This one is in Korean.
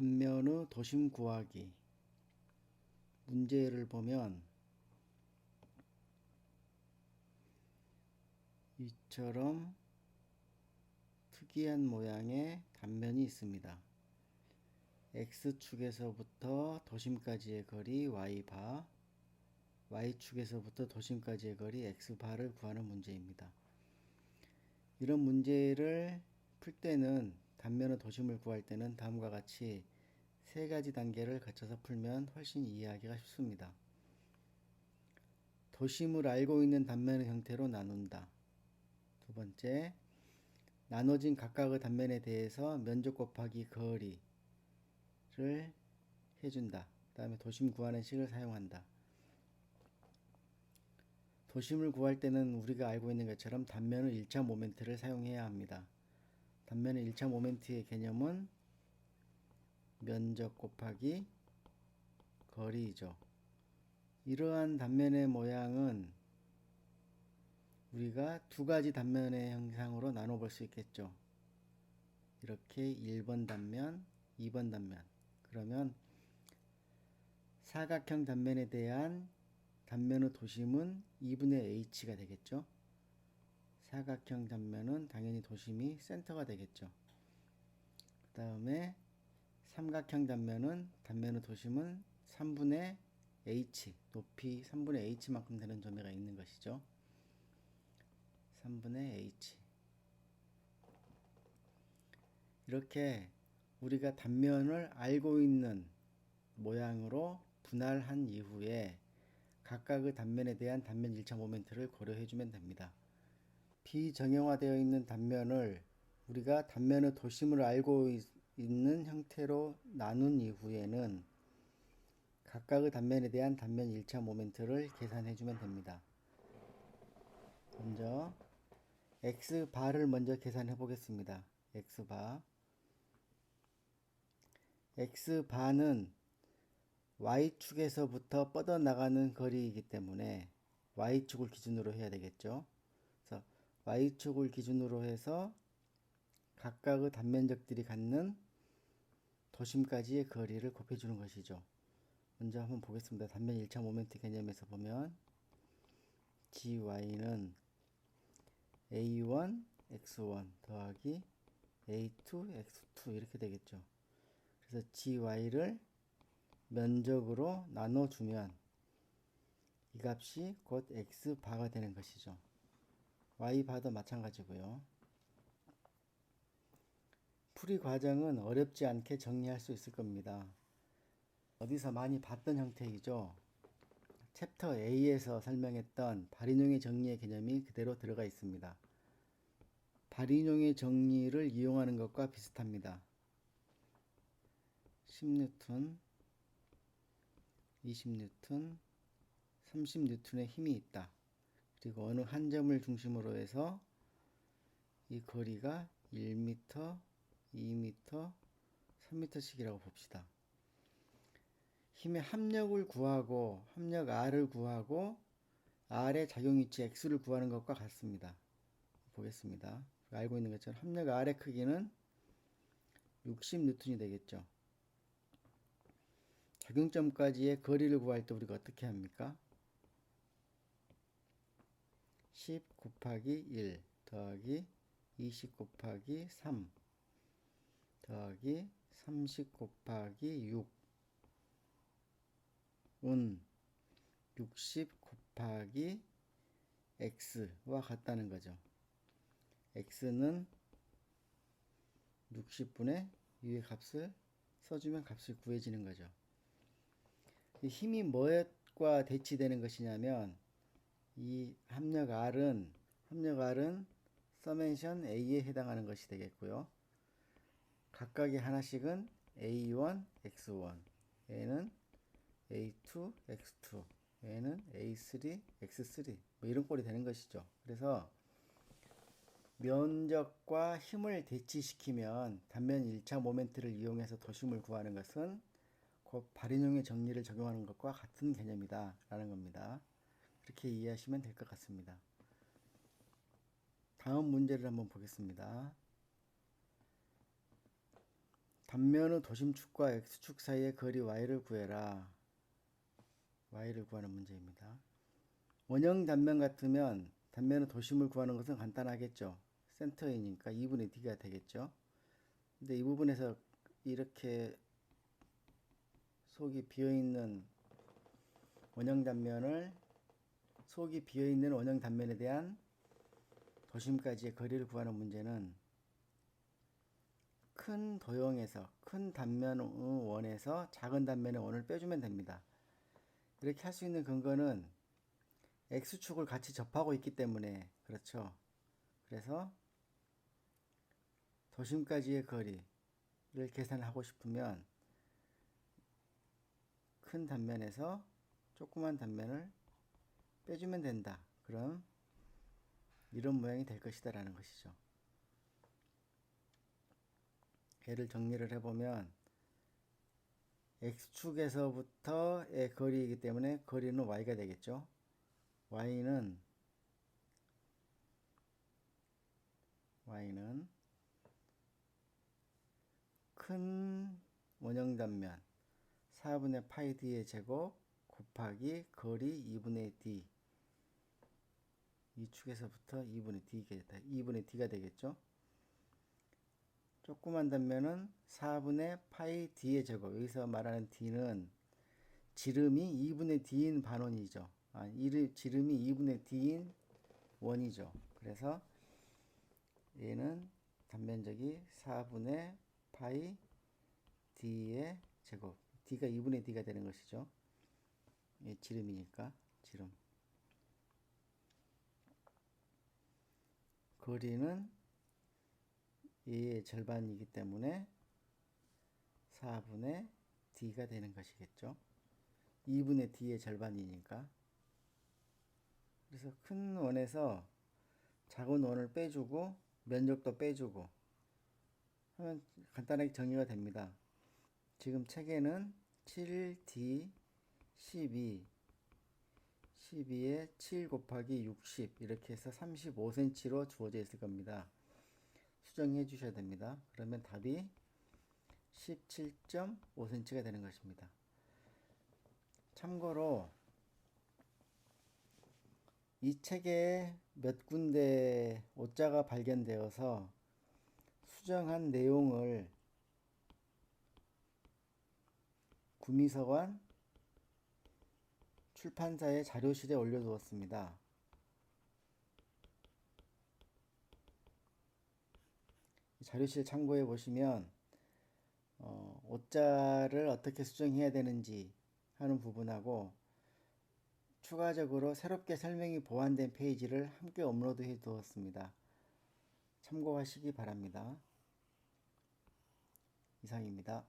단면의 도심 구하기. 문제를 보면 이처럼 특이한 모양의 단면이 있습니다. X축에서부터 도심까지의 거리 Y바, Y축에서부터 도심까지의 거리 X바를 구하는 문제입니다. 이런 문제를 풀 때는 단면의 도심을 구할 때는 다음과 같이 세 가지 단계를 거쳐서 풀면 훨씬 이해하기가 쉽습니다. 도심을 알고 있는 단면의 형태로 나눈다. 두 번째, 나눠진 각각의 단면에 대해서 면적 곱하기 거리를 해준다. 그 다음에 도심 구하는 식을 사용한다. 도심을 구할 때는 우리가 알고 있는 것처럼 단면의 1차 모멘트를 사용해야 합니다. 단면의 1차 모멘트의 개념은 면적 곱하기 거리이죠. 이러한 단면의 모양은 우리가 두 가지 단면의 형상으로 나눠 볼 수 있겠죠. 이렇게 1번 단면, 2번 단면. 그러면 사각형 단면에 대한 단면의 도심은 2분의 h가 되겠죠. 사각형 단면은 당연히 도심이 센터가 되겠죠. 그 다음에 삼각형 단면은 단면의 도심은 3분의 h, 높이 3분의 h만큼 되는 점에가 있는 것이죠. 3분의 h. 이렇게 우리가 단면을 알고 있는 모양으로 분할한 이후에 각각의 단면에 대한 단면 1차 모멘트를 고려해 주면 됩니다. 비정형화되어 있는 단면을 우리가 단면의 도심을 알고 있는 형태로 나눈 이후에는 각각의 단면에 대한 단면 1차 모멘트를 계산해 주면 됩니다. 먼저 X바를 먼저 계산해 보겠습니다. X바. X바는 Y축에서부터 뻗어나가는 거리이기 때문에 Y축을 기준으로 해야 되겠죠. 그래서 Y축을 기준으로 해서 각각의 단면적들이 갖는 도심까지의 거리를 곱해주는 것이죠. 먼저 한번 보겠습니다. 단면 1차 모멘트 개념에서 보면 GY는 A1, X1 더하기 A2, X2 이렇게 되겠죠. 그래서 GY를 면적으로 나눠주면 이 값이 곧 X바가 되는 것이죠. Y바도 마찬가지고요. 풀이 과정은 어렵지 않게 정리할 수 있을 겁니다. 어디서 많이 봤던 형태이죠. 챕터 A에서 설명했던 발인용의 정리의 개념이 그대로 들어가 있습니다. 발인용의 정리를 이용하는 것과 비슷합니다. 10N, 20N, 30N의 힘이 있다. 그리고 어느 한 점을 중심으로 해서 이 거리가 1m, 2m, 3m씩이라고 봅시다. 힘의 합력을 구하고 합력 R을 구하고 R의 작용위치 X를 구하는 것과 같습니다. 보겠습니다. 알고 있는 것처럼 합력 R의 크기는 60N이 되겠죠. 작용점까지의 거리를 구할 때 우리가 어떻게 합니까? 10 곱하기 1 더하기 20 곱하기 3 더하기 30 곱하기 6은 60 곱하기 x와 같다는 거죠. x는 60분의 위의 값을 써주면 값이 구해지는 거죠. 이 힘이 뭐과 대치되는 것이냐면 이 합력 R은 서멘션 A에 해당하는 것이 되겠고요. 각각의 하나씩은 A1, X1, 얘는 A2, X2, 얘는 A3, X3 뭐 이런 꼴이 되는 것이죠. 그래서 면적과 힘을 대치시키면 단면 1차 모멘트를 이용해서 도심을 구하는 것은 곧 발인용의 정리를 적용하는 것과 같은 개념이다 라는 겁니다. 그렇게 이해하시면 될 것 같습니다. 다음 문제를 한번 보겠습니다. 단면의 도심축과 x축 사이의 거리 y를 구해라. y를 구하는 문제입니다. 원형 단면 같으면 단면의 도심을 구하는 것은 간단하겠죠. 센터이니까 2분의 d가 되겠죠. 근데 이 부분에서 이렇게 속이 비어있는 원형 단면을 속이 비어있는 원형 단면에 대한 도심까지의 거리를 구하는 문제는 큰 도형에서 큰 단면의 원에서 작은 단면의 원을 빼주면 됩니다. 이렇게 할 수 있는 근거는 x축을 같이 접하고 있기 때문에 그렇죠. 그래서 도심까지의 거리를 계산하고 싶으면 큰 단면에서 조그만 단면을 빼주면 된다. 그럼 이런 모양이 될 것이다 라는 것이죠. 얘를 정리를 해보면 x축에서부터의 거리이기 때문에 거리는 y가 되겠죠. y는 큰 원형 단면 4분의 파이 d의 제곱 곱하기 거리 2분의 d, 이 축에서부터 2분의 d가 되겠죠. 조그만 단면은 4분의 파이 d의 제곱, 여기서 말하는 d는 지름이 2분의 d인 반원이죠. 지름이 2분의 d인 원이죠. 그래서 얘는 단면적이 4분의 파이 d의 제곱, d가 2분의 d가 되는 것이죠. 얘 지름이니까 지름. 거리는 얘의 절반이기 때문에 4분의 d가 되는 것이겠죠. 2분의 d의 절반이니까. 그래서 큰 원에서 작은 원을 빼주고 면적도 빼주고 하면 간단하게 정리가 됩니다. 지금 책에는 7d 12에 7 곱하기 60 이렇게 해서 35cm로 주어져 있을 겁니다. 수정해 주셔야 됩니다. 그러면 답이 17.5cm가 되는 것입니다. 참고로 이 책에 몇 군데 오자가 발견되어서 수정한 내용을 구미서관 출판사의 자료실에 올려두었습니다. 자료실 참고해 보시면 오자를 어떻게 수정해야 되는지 하는 부분하고 추가적으로 새롭게 설명이 보완된 페이지를 함께 업로드해 두었습니다. 참고하시기 바랍니다. 이상입니다.